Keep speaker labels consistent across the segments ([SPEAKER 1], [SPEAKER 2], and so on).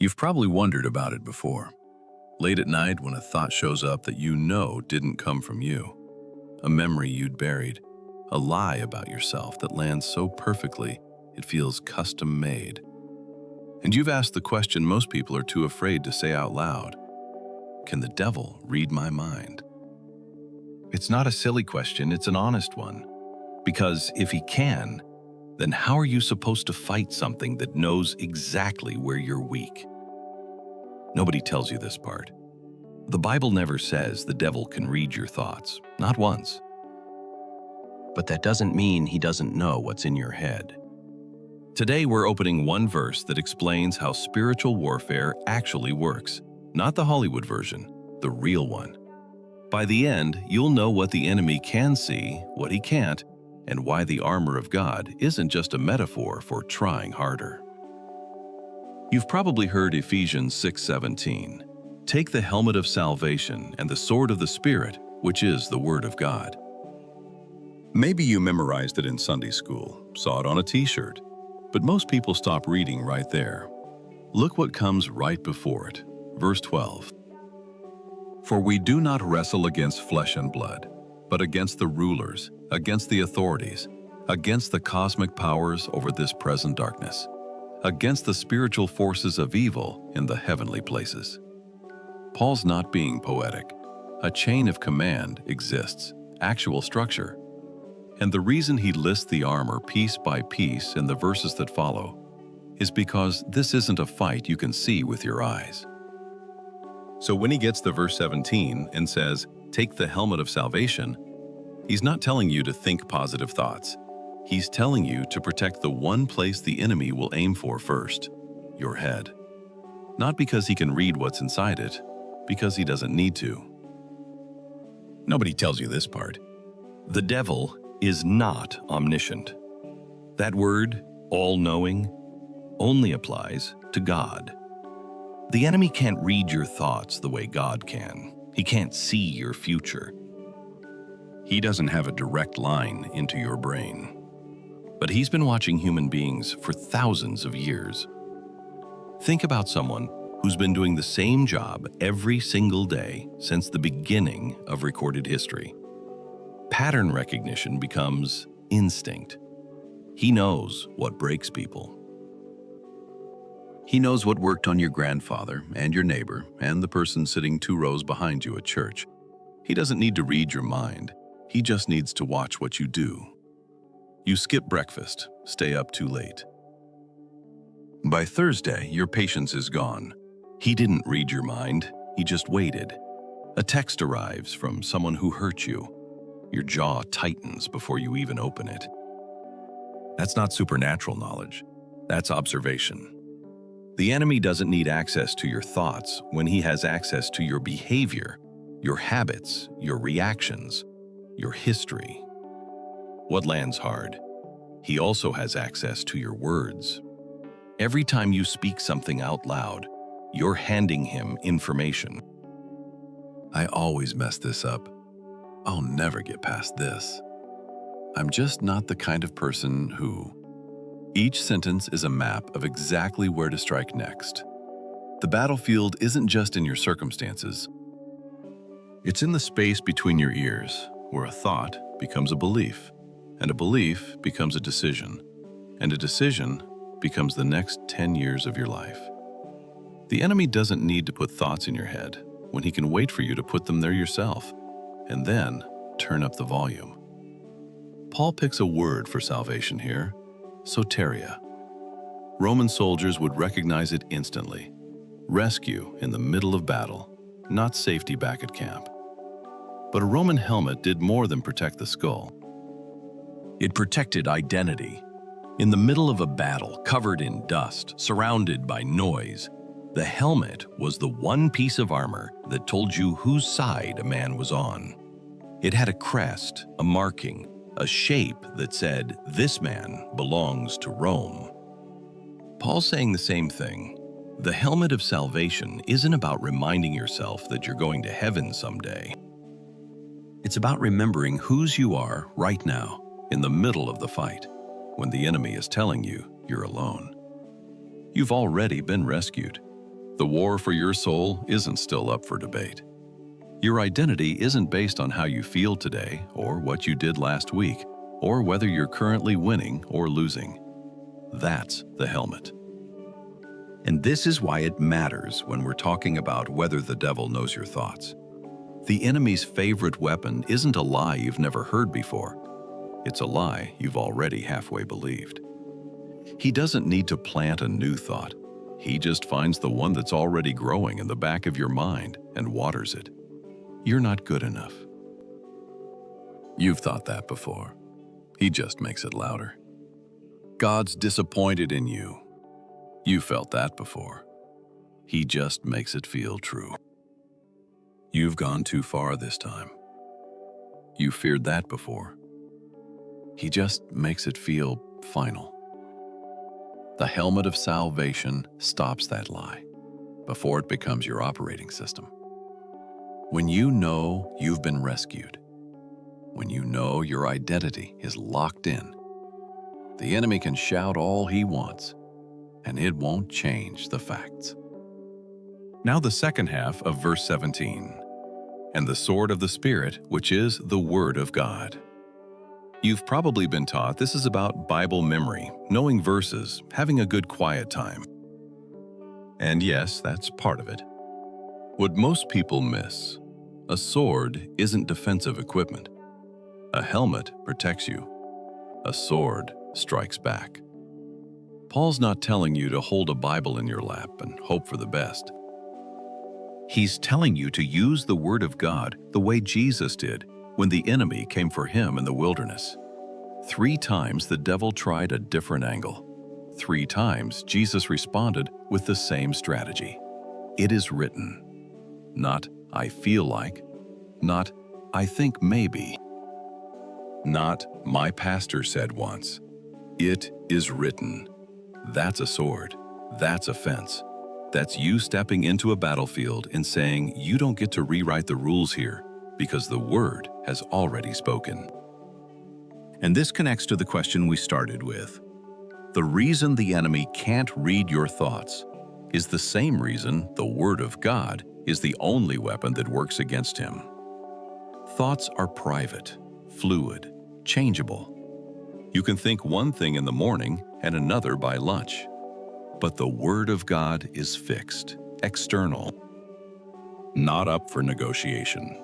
[SPEAKER 1] You've probably wondered about it before. Late at night when a thought shows up that you know didn't come from you, a memory you'd buried, a lie about yourself that lands so perfectly it feels custom made. And you've asked the question most people are too afraid to say out loud: can the devil read my mind? It's not a silly question, it's an honest one. Because if he can, then how are you supposed to fight something that knows exactly where you're weak? Nobody tells you this part. The Bible never says the devil can read your thoughts, not once. But that doesn't mean he doesn't know what's in your head. Today we're opening one verse that explains how spiritual warfare actually works, not the Hollywood version, the real one. By the end, you'll know what the enemy can see, what he can't, and why the armor of God isn't just a metaphor for trying harder. You've probably heard Ephesians 6:17. Take the helmet of salvation and the sword of the Spirit, which is the Word of God. Maybe you memorized it in Sunday school, saw it on a t-shirt, but most people stop reading right there. Look what comes right before it, verse 12. For we do not wrestle against flesh and blood, but against the rulers, against the authorities, against the cosmic powers over this present darkness, against the spiritual forces of evil in the heavenly places. Paul's not being poetic. A chain of command exists, actual structure. And the reason he lists the armor piece by piece in the verses that follow is because this isn't a fight you can see with your eyes. So when he gets to verse 17 and says, take the helmet of salvation, he's not telling you to think positive thoughts. He's telling you to protect the one place the enemy will aim for first, your head. Not because he can read what's inside it, because he doesn't need to. Nobody tells you this part. The devil is not omniscient. That word, all-knowing, only applies to God. The enemy can't read your thoughts the way God can. He can't see your future. He doesn't have a direct line into your brain. But he's been watching human beings for thousands of years. Think about someone who's been doing the same job every single day since the beginning of recorded history. Pattern recognition becomes instinct. He knows what breaks people. He knows what worked on your grandfather and your neighbor and the person sitting 2 rows behind you at church. He doesn't need to read your mind. He just needs to watch what you do. You skip breakfast, stay up too late. By Thursday, your patience is gone. He didn't read your mind, he just waited. A text arrives from someone who hurt you. Your jaw tightens before you even open it. That's not supernatural knowledge, that's observation. The enemy doesn't need access to your thoughts when he has access to your behavior, your habits, your reactions, your history. What lands hard? He also has access to your words. Every time you speak something out loud, you're handing him information. I always mess this up. I'll never get past this. I'm just not the kind of person who... Each sentence is a map of exactly where to strike next. The battlefield isn't just in your circumstances. It's in the space between your ears, where a thought becomes a belief. And a belief becomes a decision, and a decision becomes the next 10 years of your life. The enemy doesn't need to put thoughts in your head when he can wait for you to put them there yourself, and then turn up the volume. Paul picks a word for salvation here, soteria. Roman soldiers would recognize it instantly. Rescue in the middle of battle, not safety back at camp. But a Roman helmet did more than protect the skull. It protected identity. In the middle of a battle, covered in dust, surrounded by noise, the helmet was the one piece of armor that told you whose side a man was on. It had a crest, a marking, a shape that said, "This man belongs to Rome." Paul's saying the same thing. The helmet of salvation isn't about reminding yourself that you're going to heaven someday. It's about remembering whose you are right now, in the middle of the fight, when the enemy is telling you you're alone. You've already been rescued. The war for your soul isn't still up for debate. Your identity isn't based on how you feel today or what you did last week or whether you're currently winning or losing. That's the helmet. And this is why it matters when we're talking about whether the devil knows your thoughts. The enemy's favorite weapon isn't a lie you've never heard before. It's a lie you've already halfway believed. He doesn't need to plant a new thought. He just finds the one that's already growing in the back of your mind and waters it. You're not good enough. You've thought that before. He just makes it louder. God's disappointed in you. You felt that before. He just makes it feel true. You've gone too far this time. You feared that before. He just makes it feel final. The helmet of salvation stops that lie before it becomes your operating system. When you know you've been rescued, when you know your identity is locked in, the enemy can shout all he wants, and it won't change the facts. Now the second half of verse 17, and the sword of the Spirit, which is the Word of God. You've probably been taught this is about Bible memory, knowing verses, having a good quiet time. And yes, that's part of it. What most people miss, a sword isn't defensive equipment. A helmet protects you. A sword strikes back. Paul's not telling you to hold a Bible in your lap and hope for the best. He's telling you to use the Word of God the way Jesus did when the enemy came for him in the wilderness. 3 times the devil tried a different angle. 3 times Jesus responded with the same strategy. It is written. Not, I feel like. Not, I think maybe. Not, my pastor said once. It is written. That's a sword. That's a fence. That's you stepping into a battlefield and saying you don't get to rewrite the rules here because the Word has already spoken. And this connects to the question we started with. The reason the enemy can't read your thoughts is the same reason the Word of God is the only weapon that works against him. Thoughts are private, fluid, changeable. You can think one thing in the morning and another by lunch. But the Word of God is fixed, external, not up for negotiation.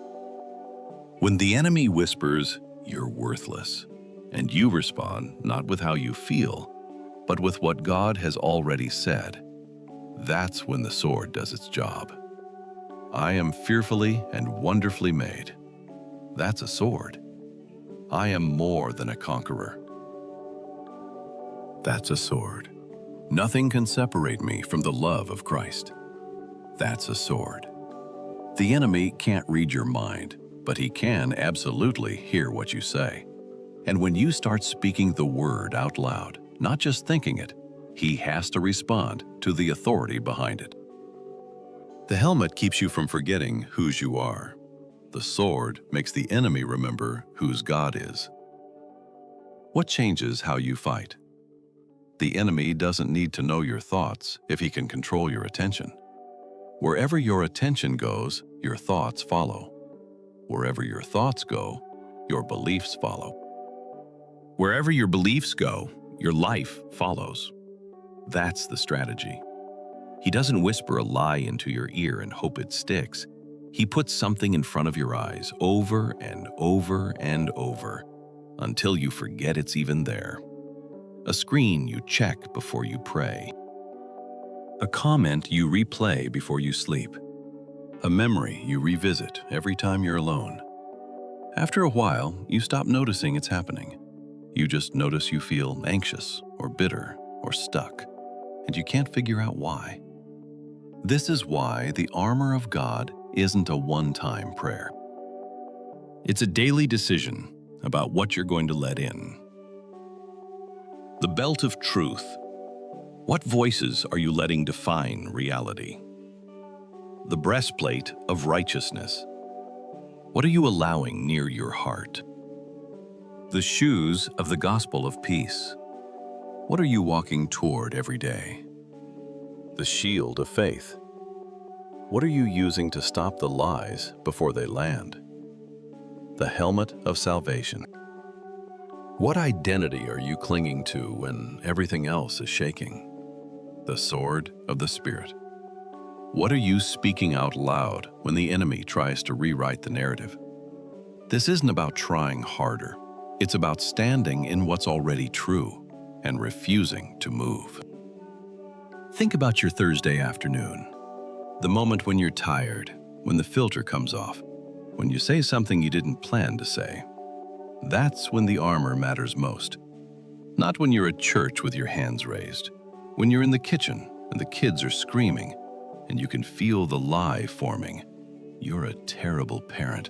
[SPEAKER 1] When the enemy whispers, you're worthless, and you respond not with how you feel, but with what God has already said, that's when the sword does its job. I am fearfully and wonderfully made. That's a sword. I am more than a conqueror. That's a sword. Nothing can separate me from the love of Christ. That's a sword. The enemy can't read your mind, but he can absolutely hear what you say. And when you start speaking the word out loud, not just thinking it, he has to respond to the authority behind it. The helmet keeps you from forgetting whose you are. The sword makes the enemy remember whose God is. What changes how you fight? The enemy doesn't need to know your thoughts if he can control your attention. Wherever your attention goes, your thoughts follow. Wherever your thoughts go, your beliefs follow. Wherever your beliefs go, your life follows. That's the strategy. He doesn't whisper a lie into your ear and hope it sticks. He puts something in front of your eyes over and over and over until you forget it's even there. A screen you check before you pray. A comment you replay before you sleep. A memory you revisit every time you're alone. After a while, you stop noticing it's happening. You just notice you feel anxious or bitter or stuck, and you can't figure out why. This is why the armor of God isn't a one-time prayer. It's a daily decision about what you're going to let in. The belt of truth. What voices are you letting define reality? The breastplate of righteousness. What are you allowing near your heart? The shoes of the gospel of peace. What are you walking toward every day? The shield of faith. What are you using to stop the lies before they land? The helmet of salvation. What identity are you clinging to when everything else is shaking? The sword of the Spirit. What are you speaking out loud when the enemy tries to rewrite the narrative? This isn't about trying harder. It's about standing in what's already true and refusing to move. Think about your Thursday afternoon, the moment when you're tired, when the filter comes off, when you say something you didn't plan to say. That's when the armor matters most. Not when you're at church with your hands raised, when you're in the kitchen and the kids are screaming and you can feel the lie forming. You're a terrible parent.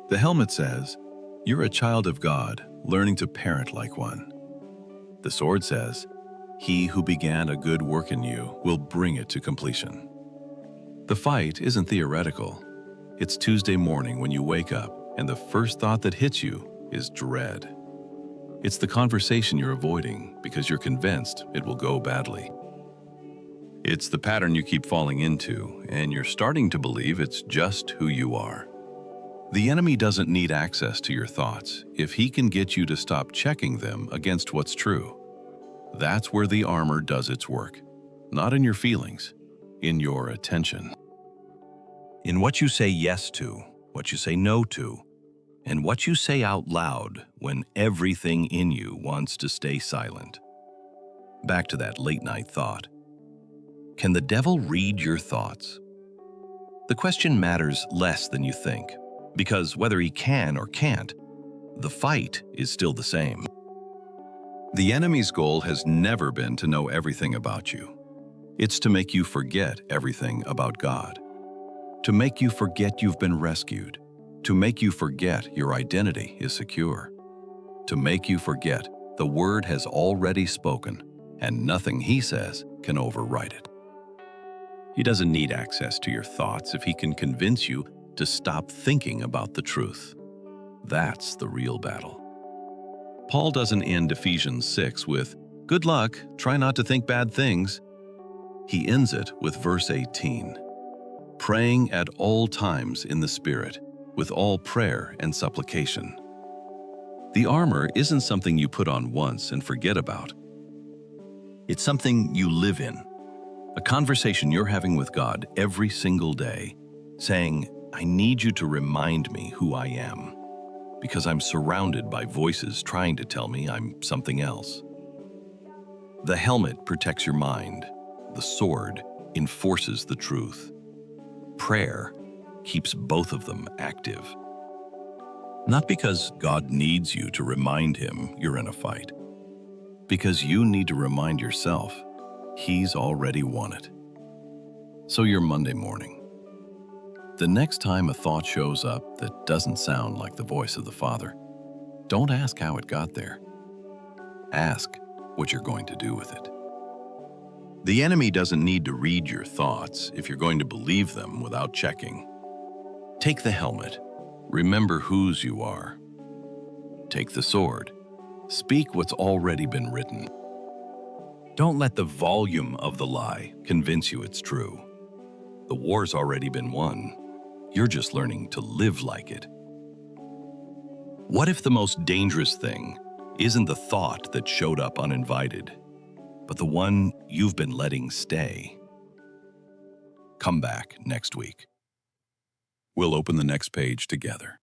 [SPEAKER 1] The helmet says, you're a child of God, learning to parent like one. The sword says, he who began a good work in you will bring it to completion. The fight isn't theoretical. It's Tuesday morning when you wake up and the first thought that hits you is dread. It's the conversation you're avoiding because you're convinced it will go badly. It's the pattern you keep falling into, and you're starting to believe it's just who you are. The enemy doesn't need access to your thoughts if he can get you to stop checking them against what's true. That's where the armor does its work, not in your feelings, in your attention. In what you say yes to, what you say no to, and what you say out loud when everything in you wants to stay silent. Back to that late-night thought. Can the devil read your thoughts? The question matters less than you think, because whether he can or can't, the fight is still the same. The enemy's goal has never been to know everything about you. It's to make you forget everything about God. To make you forget you've been rescued. To make you forget your identity is secure. To make you forget the word has already spoken, and nothing he says can overwrite it. He doesn't need access to your thoughts if he can convince you to stop thinking about the truth. That's the real battle. Paul doesn't end Ephesians 6 with, "Good luck, try not to think bad things." He ends it with verse 18, "Praying at all times in the Spirit, with all prayer and supplication." The armor isn't something you put on once and forget about. It's something you live in, a conversation you're having with God every single day, saying, "I need you to remind me who I am, because I'm surrounded by voices trying to tell me I'm something else." The helmet protects your mind. The sword enforces the truth. Prayer keeps both of them active. Not because God needs you to remind him you're in a fight, because you need to remind yourself he's already won it. So your Monday morning, the next time a thought shows up that doesn't sound like the voice of the Father, don't ask how it got there. Ask what you're going to do with it. The enemy doesn't need to read your thoughts if you're going to believe them without checking. Take the helmet. Remember whose you are. Take the sword. Speak what's already been written. Don't let the volume of the lie convince you it's true. The war's already been won. You're just learning to live like it. What if the most dangerous thing isn't the thought that showed up uninvited, but the one you've been letting stay? Come back next week. We'll open the next page together.